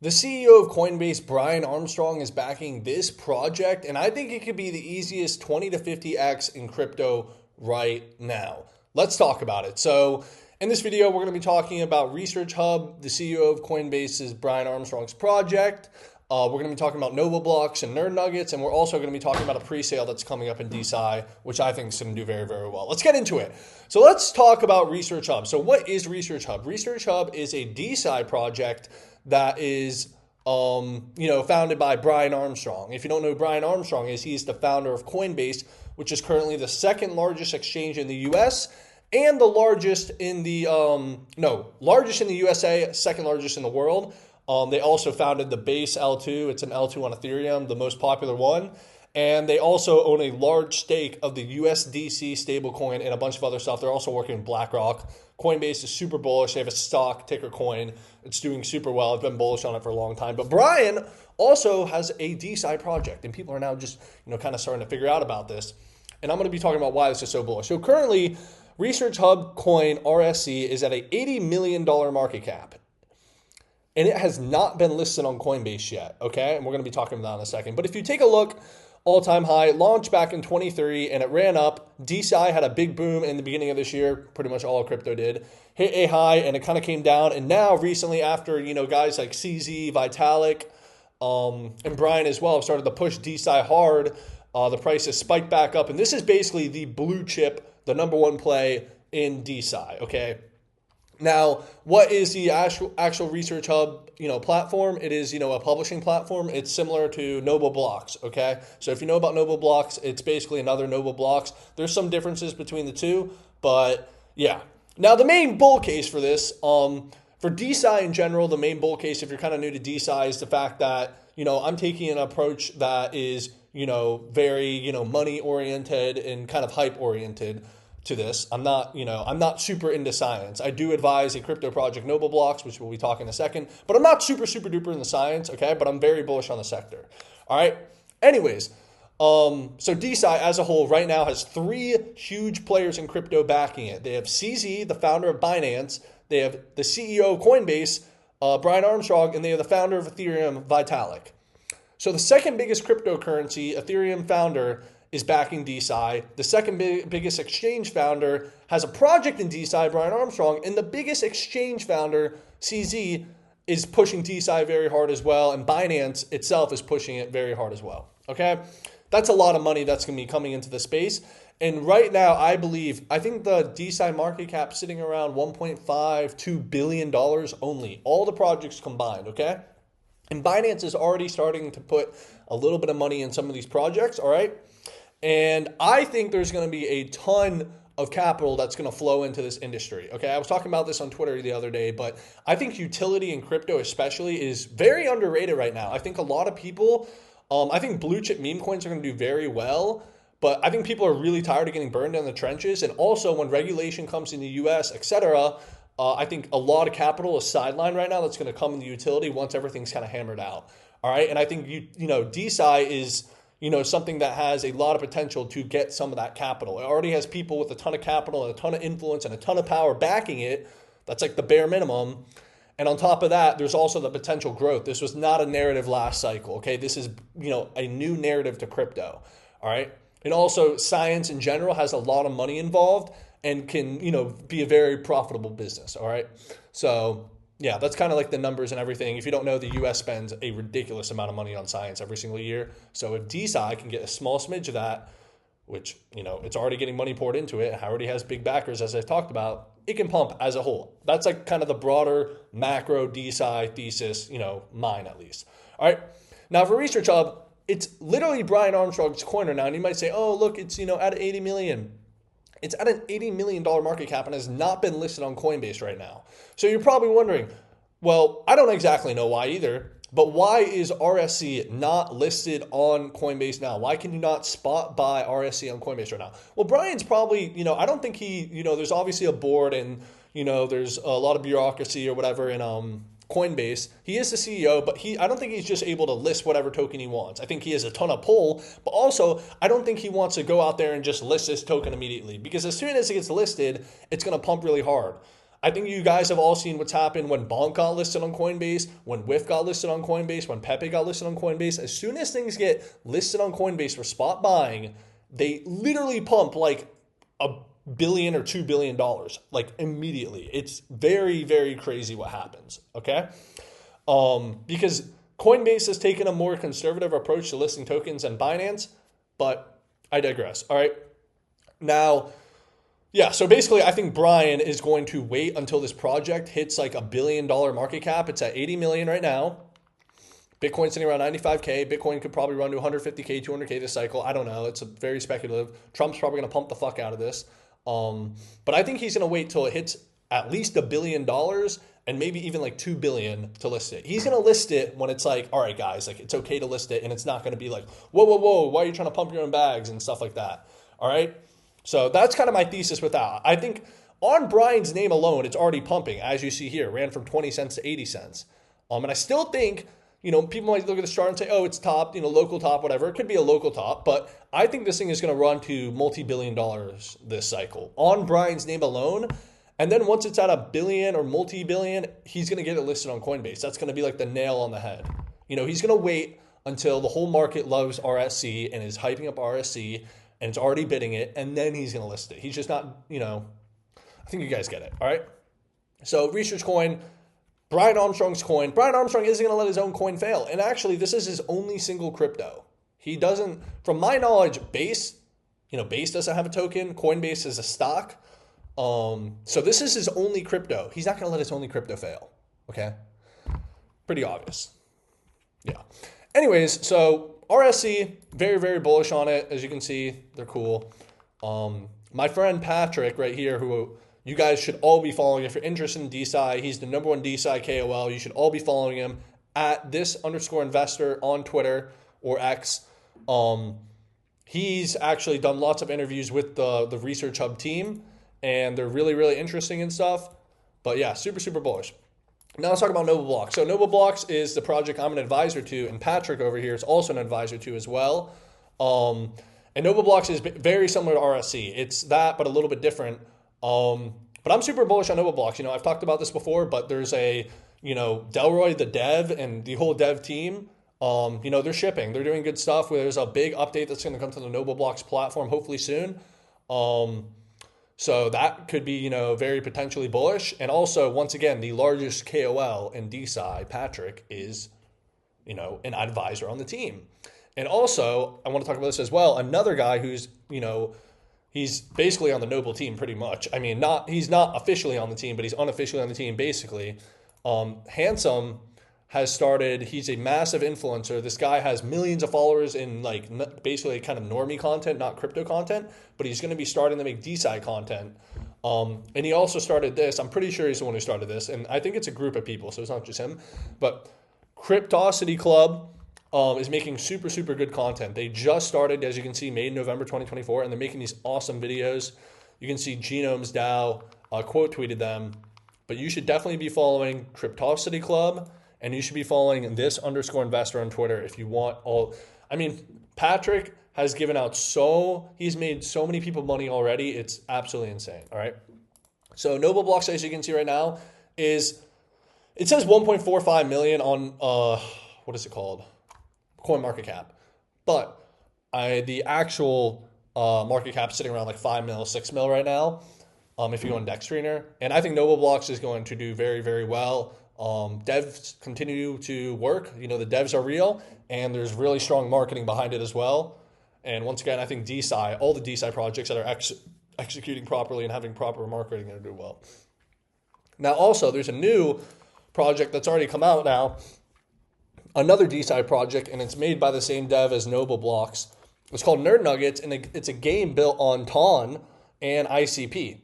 The CEO of Coinbase, Brian Armstrong, is backing this project, and I think it could be the easiest 20 to 50x in crypto right now. Let's talk about it. So in this video, we're going to be talking about ResearchHub, the CEO of Coinbase's Brian Armstrong's project. We're going to be talking about Nova Blocks and Nerd Nuggets, and we're also going to be talking about a pre-sale that's coming up in DeSci, which I think is going to do very, very well. Let's get into it. So let's talk about ResearchHub. So what is ResearchHub? ResearchHub is a DeSci project that is founded by Brian Armstrong. If you don't know who Brian Armstrong is, he's the founder of Coinbase, which is currently the second largest exchange in the US and the largest in the largest in the USA, second largest in the world. They also founded the Base L2. It's an L2 on Ethereum, the most popular one. And they also own a large stake of the USDC stablecoin and a bunch of other stuff. They're also working with BlackRock. Coinbase is super bullish. They have a stock ticker coin. It's doing super well. I've been bullish on it for a long time. But Brian also has a DeSci project, and people are now just kind of starting to figure out about this. And I'm going to be talking about why this is so bullish. So currently, ResearchHub coin RSC is at a $80 million market cap. And it has not been listed on Coinbase yet, okay? And we're going to be talking about that in a second. But if you take a look, all-time high, launched back in 23, and it ran up. DeSci had a big boom in the beginning of this year. Pretty much all crypto did. Hit a high, and it kind of came down. And now, recently, after, guys like CZ, Vitalik, and Brian as well have started to push DeSci hard, the price has spiked back up. And this is basically the blue chip, the number one play in DeSci, okay? Now, what is the actual ResearchHub, platform? It is, a publishing platform. It's similar to Nova Blocks, okay? So if you know about Nova Blocks, it's basically another Nova Blocks. There's some differences between the two, but yeah. Now, the main bull case for this, for DeSci in general, the main bull case, if you're kind of new to DeSci, is the fact that, I'm taking an approach that is, very, money-oriented and kind of hype-oriented to this. I'm not super into science. I do advise a crypto project, Nova Blocks, which we'll be talking in a second, but I'm not super duper in the science, okay? But I'm very bullish on the sector. All right. Anyways, so DeSci as a whole right now has three huge players in crypto backing it. They have CZ, the founder of Binance. They have the CEO of Coinbase, Brian Armstrong, and they have the founder of Ethereum, Vitalik. So the second biggest cryptocurrency, Ethereum founder, is backing DeSci. The second biggest exchange founder has a project in DeSci, Brian Armstrong, and the biggest exchange founder, CZ, is pushing DeSci very hard as well, and Binance itself is pushing it very hard as well, okay? That's a lot of money that's going to be coming into the space, and right now, I think the DeSci market cap sitting around $1.52 billion only, all the projects combined, okay? And Binance is already starting to put a little bit of money in some of these projects, all right? And I think there's going to be a ton of capital that's going to flow into this industry. Okay, I was talking about this on Twitter the other day, but I think utility in crypto especially is very underrated right now. I think a lot of people, I think blue chip meme coins are going to do very well, but I think people are really tired of getting burned in the trenches. And also when regulation comes in the US, etc., I think a lot of capital is sidelined right now that's going to come in the utility once everything's kind of hammered out. All right, and I think DeSci is something that has a lot of potential to get some of that capital. It already has people with a ton of capital and a ton of influence and a ton of power backing it. That's like the bare minimum. And on top of that, there's also the potential growth. This was not a narrative last cycle, okay? This is, a new narrative to crypto, all right? And also science in general has a lot of money involved and can, be a very profitable business, all right? So yeah, that's kind of like the numbers and everything. If you don't know, the U.S. spends a ridiculous amount of money on science every single year. So if DeSci can get a small smidge of that, which, it's already getting money poured into it, and already has big backers, as I've talked about, it can pump as a whole. That's like kind of the broader macro DeSci thesis, mine at least. All right. Now for ResearchHub, it's literally Brian Armstrong's corner now. And you might say, oh, look, it's, at 80 million. It's at an $80 million market cap and has not been listed on Coinbase right now. So you're probably wondering, well, I don't exactly know why either, but why is RSC not listed on Coinbase now? Why can you not spot buy RSC on Coinbase right now? Well, Brian's probably, I don't think he, there's obviously a board and, there's a lot of bureaucracy or whatever in Coinbase. He is the CEO, but I don't think he's just able to list whatever token he wants. I think he has a ton of pull, but also I don't think he wants to go out there and just list this token immediately, because as soon as it gets listed, it's going to pump really hard. I think you guys have all seen what's happened when Bonk got listed on Coinbase, when WIF got listed on Coinbase, when Pepe got listed on Coinbase. As soon as things get listed on Coinbase for spot buying, they literally pump like $1 billion or $2 billion, like immediately. It's very, very crazy what happens, okay? Because Coinbase has taken a more conservative approach to listing tokens than Binance, but I digress, all right? Now, yeah, so basically I think Brian is going to wait until this project hits like $1 billion market cap. It's at 80 million right now. Bitcoin's sitting around 95K. Bitcoin could probably run to 150K, 200K this cycle. I don't know. It's a very speculative. Trump's probably going to pump the fuck out of this. But I think he's going to wait till it hits at least $1 billion and maybe even like 2 billion to list it. He's going to list it when it's like, all right, guys, like it's okay to list it, and it's not going to be like, whoa, whoa, whoa, why are you trying to pump your own bags and stuff like that? All right. So that's kind of my thesis with that. I think on Brian's name alone, it's already pumping, as you see here, ran from 20 cents to 80 cents. And I still think, people might look at the chart and say, oh, it's top, local top, whatever. It could be a local top, but I think this thing is going to run to multi-billion dollars this cycle on Brian's name alone. And then once it's at $1 billion or multi-billion, he's going to get it listed on Coinbase. That's going to be like the nail on the head. He's going to wait until the whole market loves RSC and is hyping up RSC, and it's already bidding it, and then he's going to list it. He's just not, I think you guys get it, all right? So Research Coin, Brian Armstrong's coin. Brian Armstrong isn't going to let his own coin fail. And actually, this is his only single crypto. He doesn't, from my knowledge, Base doesn't have a token. Coinbase is a stock. So this is his only crypto. He's not going to let his only crypto fail, okay? Pretty obvious. Yeah. Anyways, so RSC, very, very bullish on it. As you can see, they're cool. My friend Patrick right here, who you guys should all be following if you're interested in DeSci. He's the #1 DeSci KOL. You should all be following him at @this_investor on Twitter or X. He's actually done lots of interviews with the ResearchHub team, and they're really, really interesting and stuff. But yeah, super, super bullish. Now let's talk about NobleBlocks. So NobleBlocks is the project I'm an advisor to, and Patrick over here is also an advisor to as well. And NobleBlocks is very similar to RSC. It's that, but a little bit different. But I'm super bullish on NobleBlocks. I've talked about this before, but there's a, Delroy, the dev, and the whole dev team, they're shipping. They're doing good stuff. There's a big update that's going to come to the NobleBlocks platform hopefully soon. So that could be, very potentially bullish. And also, once again, the largest KOL in DeSci, Patrick, is, an advisor on the team. And also, I want to talk about this as well. Another guy who's, he's basically on the Noble team pretty much. I mean, he's not officially on the team, but he's unofficially on the team basically. Handsome has started, he's a massive influencer. This guy has millions of followers in basically kind of normie content, not crypto content, but he's going to be starting to make DeSci content. And he also started this. I'm pretty sure he's the one who started this. And I think it's a group of people, so it's not just him. But Cryptosity Club is making super, super good content. They just started, as you can see, May, November 2024, and they're making these awesome videos. You can see Genomes DAO quote tweeted them. But you should definitely be following Cryptosity Club, and you should be following @this_investor on Twitter if you want all. I mean, Patrick has given out he's made so many people money already. It's absolutely insane. All right. So NobleBlocks, as you can see right now, it says 1.45 million on, what is it called? Coin market cap. But the actual market cap is sitting around like 5 mil, 6 mil right now. If you go on Dex Screener. And I think NobleBlocks is going to do very, very well. Devs continue to work. The devs are real, and there's really strong marketing behind it as well. And once again, I think DeSci, all the DeSci projects that are executing properly and having proper marketing are going to do well. Now, also, there's a new project that's already come out now, another DeSci project, and it's made by the same dev as NobleBlocks. It's called Nerd Nuggets, and it's a game built on TON and ICP.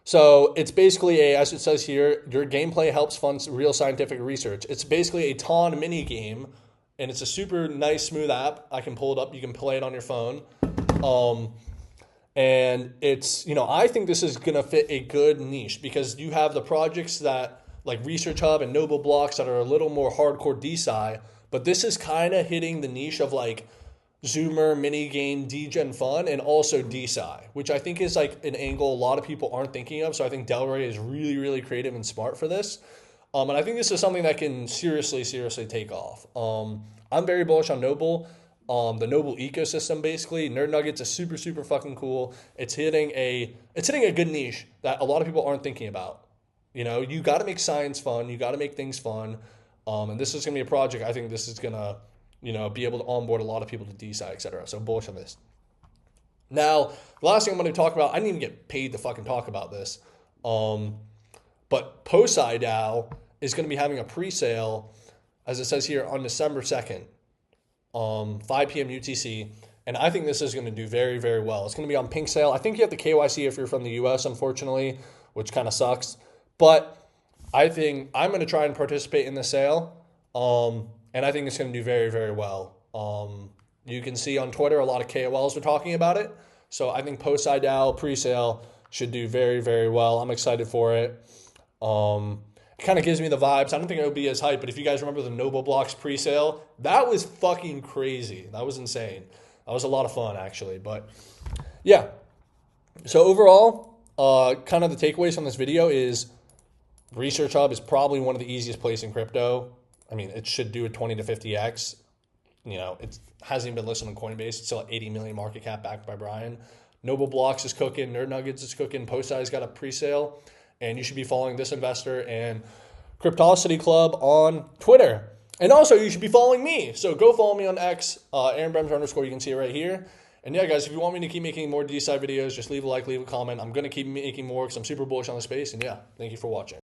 So it's basically as it says here, your gameplay helps fund real scientific research. It's basically a TON mini game, and it's a super nice, smooth app. I can pull it up. You can play it on your phone. And it's, I think this is going to fit a good niche because you have the projects that like ResearchHub and NobleBlocks that are a little more hardcore DeSci, but this is kind of hitting the niche of Zoomer, mini game, degen fun, and also DeSci, which I think is like an angle a lot of people aren't thinking of. So I think Delray is really, really creative and smart for this. And I think this is something that can seriously take off. I'm very bullish on Noble. The Noble ecosystem, basically. Nerd Nuggets is super, super fucking cool. It's hitting a good niche that a lot of people aren't thinking about. You know, you got to make science fun. You got to make things fun. And this is going to be a project. I think this is going to, be able to onboard a lot of people to DeSci, etc. So bullish on this. Now, the last thing I'm going to talk about, I didn't even get paid to fucking talk about this. But DeSci DAO is going to be having a pre-sale, as it says here, on December 2nd, 5 p.m. UTC. And I think this is going to do very, very well. It's going to be on Pink Sale. I think you have to KYC if you're from the US, unfortunately, which kind of sucks. But I think I'm going to try and participate in the sale. And I think it's going to do very, very well. You can see on Twitter a lot of KOLs are talking about it. So I think DeSci DAO pre-sale should do very, very well. I'm excited for it. It kind of gives me the vibes. I don't think it would be as hype, but if you guys remember the Noble Blocks pre-sale, that was fucking crazy. That was insane. That was a lot of fun, actually. But yeah. So overall, kind of the takeaways from this video is ResearchHub is probably one of the easiest places in crypto. I mean, it should do a 20 to 50x. It hasn't even been listed on Coinbase. It's still at 80 million market cap, backed by Brian. Noble Blocks is cooking. Nerd Nuggets is cooking. DeSci's got a pre-sale. And you should be following this investor and Cryptosity Club on Twitter. And also, you should be following me. So go follow me on X, @AaronBrems_. You can see it right here. And yeah, guys, if you want me to keep making more DeSci videos, just leave a like, leave a comment. I'm going to keep making more because I'm super bullish on the space. And yeah, thank you for watching.